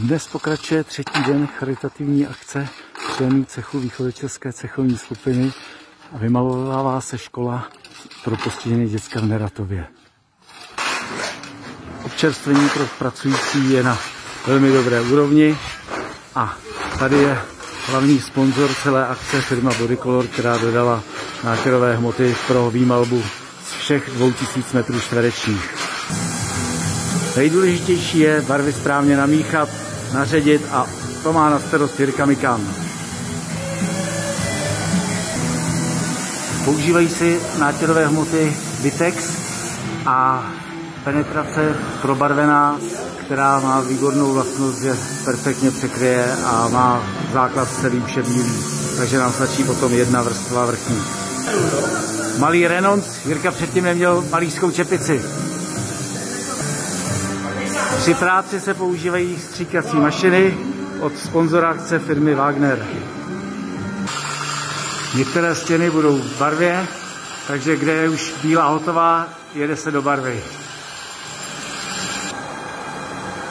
Dnes pokračuje třetí den charitativní akce členů cechu východočeské cechovní skupiny a vymalovává se škola pro postižené děcka v Neratově. Občerstvení pro pracující je na velmi dobré úrovni a tady je hlavní sponzor celé akce firma Bodycolor, která dodala nátěrové hmoty pro výmalbu z všech 2000 metrů čtverečních. Nejdůležitější je barvy správně namíchat, naředit a to má na starost Jirka Mikán. Používají si nátěrové hmoty Vitex a penetrace probarvená, která má výbornou vlastnost, že perfektně překryje a má základ celý vše bílý. Takže nám stačí potom jedna vrstva vrchní. Malý renonc, Jirka předtím neměl malířskou čepici. Při práci se používají stříkací mašiny od sponzora akce firmy Wagner. Některé stěny budou v barvě, takže kde je už bílá hotová, jede se do barvy.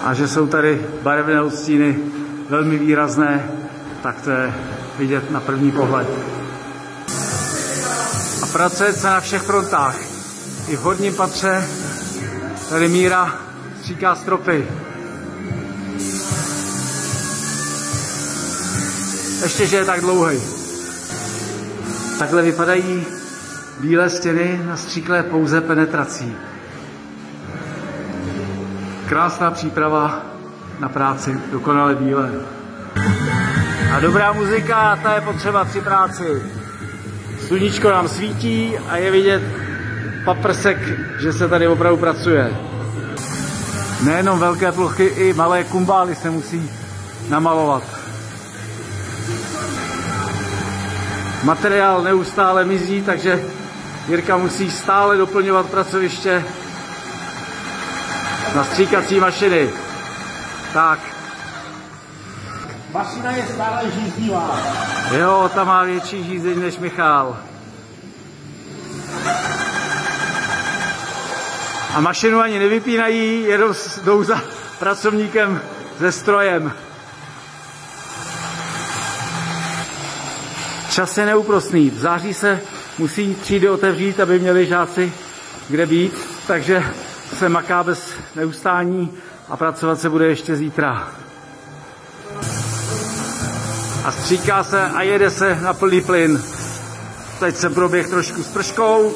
A že jsou tady barevné odstíny velmi výrazné, tak to je vidět na první pohled. A pracuje se na všech frontách. I v horním patře tady Míra stříká stropy. Ještě, že je tak dlouhý. Takhle vypadají bílé stěny nastříklé pouze penetrací. Krásná příprava na práci, dokonale bílé. A dobrá muzika, ta je potřeba při práci. Sluníčko nám svítí a je vidět paprsek, že se tady opravdu pracuje. Nejenom velké plochy, i malé kumbály se musí namalovat. Materiál neustále mizí, takže Jirka musí stále doplňovat pracoviště na stříkací mašiny. Tak. Mašina je stále žíznivá. Jo, ta má větší žízeň než Michal. A mašinu ani nevypínají, jdou za pracovníkem se strojem. Čas je neúprosný. V září se musí třídy otevřít, aby měli žáci kde být, takže se maká bez neustání a pracovat se bude ještě zítra. A stříká se a jede se na plný plyn. Teď se proběh trošku s prškou.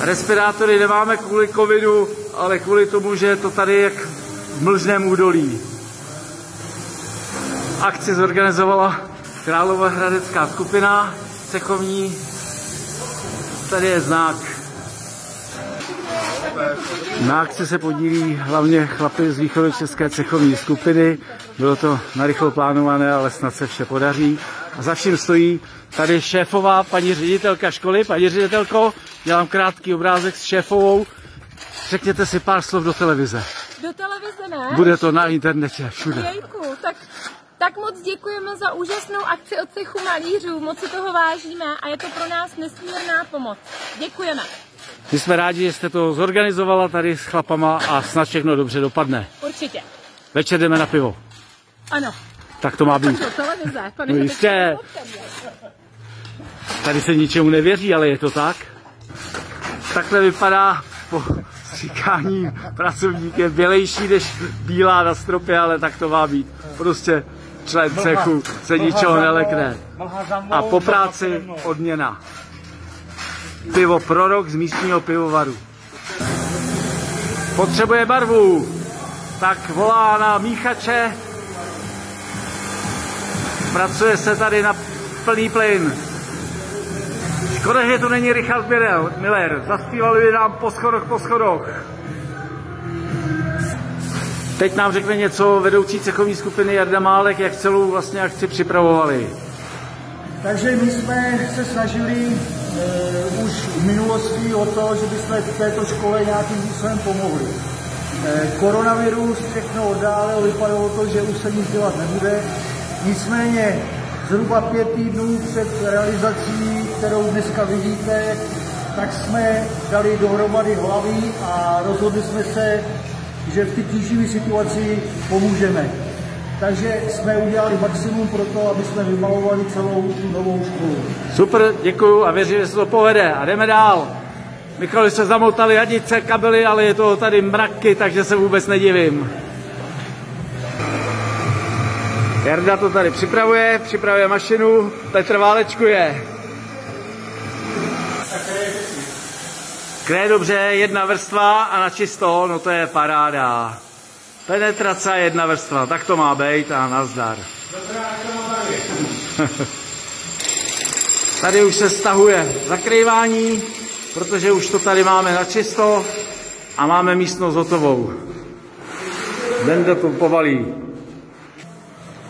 Respirátory nemáme kvůli covidu, ale kvůli tomu, že je to tady jak v mlžném údolí. Akci zorganizovala Královéhradecká skupina cechovní. Tady je znak. Na akci se podílí hlavně chlapi z východočeské cechovní skupiny. Bylo to narychlo plánované, ale snad se vše podaří. A za vším stojí tady šéfová paní ředitelka školy. Paní ředitelko, dělám krátký obrázek s šéfovou. Řekněte si pár slov do televize. Do televize ne? Bude to na internetě, všude. Jejku, tak moc děkujeme za úžasnou akci od cechu malířů. Moc si toho vážíme a je to pro nás nesmírná pomoc. Děkujeme. My jsme rádi, že jste to zorganizovala tady s chlapama a snad všechno dobře dopadne. Určitě. Večer jdeme na pivo. Ano. Tak to má být. Do televize. No jistě. Tady se ničemu nevěří, ale je to tak. Takhle vypadá po stříkání pracovník je bělejší než bílá na stropě, ale tak to má být. Prostě člen cechu se ničeho nelekne. A po práci odměna. Pivo Prorok z místního pivovaru. Potřebuje barvu, tak volá na míchače. Pracuje se tady na plný plyn. Škoda, že tu není Richard Miller. Zaspívali nám po schodoch. Teď nám řekne něco vedoucí cechovní skupiny Jarda Málek, jak celou vlastně akci připravovali. Takže my jsme se snažili už v minulosti o to, že bychom této škole nějakým způsobem pomohli. Koronavirus všechno oddálil, vypadalo to, že už se nic dělat nebude. Nicméně zhruba 5 týdnů před realizací, kterou dneska vidíte, tak jsme dali dohromady hlavy a rozhodli jsme se, že v té tíživé situaci pomůžeme. Takže jsme udělali maximum pro to, aby jsme vymalovali celou tu novou školu. Super, děkuju a věřím, že se to povede. A jdeme dál. Michali se zamotali jadice, kabely, ale je toho tady mraky, takže se vůbec nedivím. Jarda to tady připravuje mašinu, Petr válečkuje. Kraje dobře, jedna vrstva a na čisto, no to je paráda. Penetrace jedna vrstva, tak to má být a nazdar. Tady už se stahuje zakrývání, protože už to tady máme na čisto a máme místnost hotovou. Benda to povalí.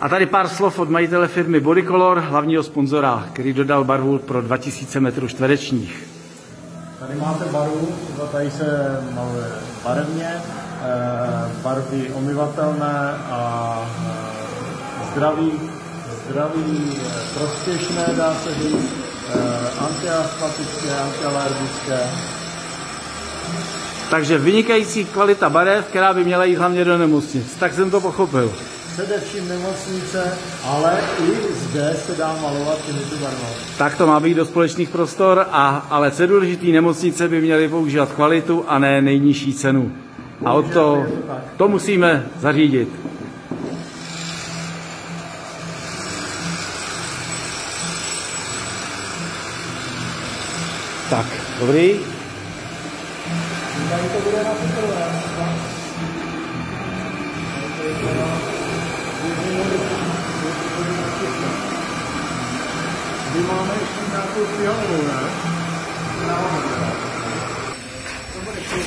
A tady pár slov od majitele firmy Bodycolor, hlavního sponzora, který dodal barvu pro 2000 m². Tady máte barvu, tady se maluje barevně, barvy omyvatelné a zdraví, prospěšné, dá se říct, antiastmatické, antialergické. Takže vynikající kvalita barev, která by měla jít hlavně do nemocnic. Tak jsem to pochopil. Především nemocnice, ale i zde se dá malovat těmito barvami. Tak to má být do společných prostor, ale co je důležité, nemocnice by měly používat kvalitu a ne nejnižší cenu. A od to musíme zařídit. Tak, dobrý. Tady to bude na poprvé. My máme ještě nějakou fialovou, ne?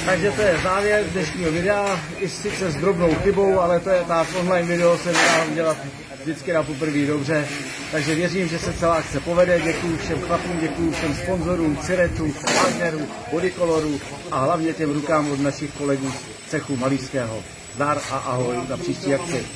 Takže to je závěr dnešního videa, i sice s drobnou chybou, ale to je tak, online video se dá dělat vždycky na poprvé dobře. Takže věřím, že se celá akce povede. Děkuju všem chlapům, děkuju všem sponzorům, Ciretu, Wagneru, Bodycoloru a hlavně těm rukám od našich kolegů z cechu malířského. Zdar a ahoj na příští akci.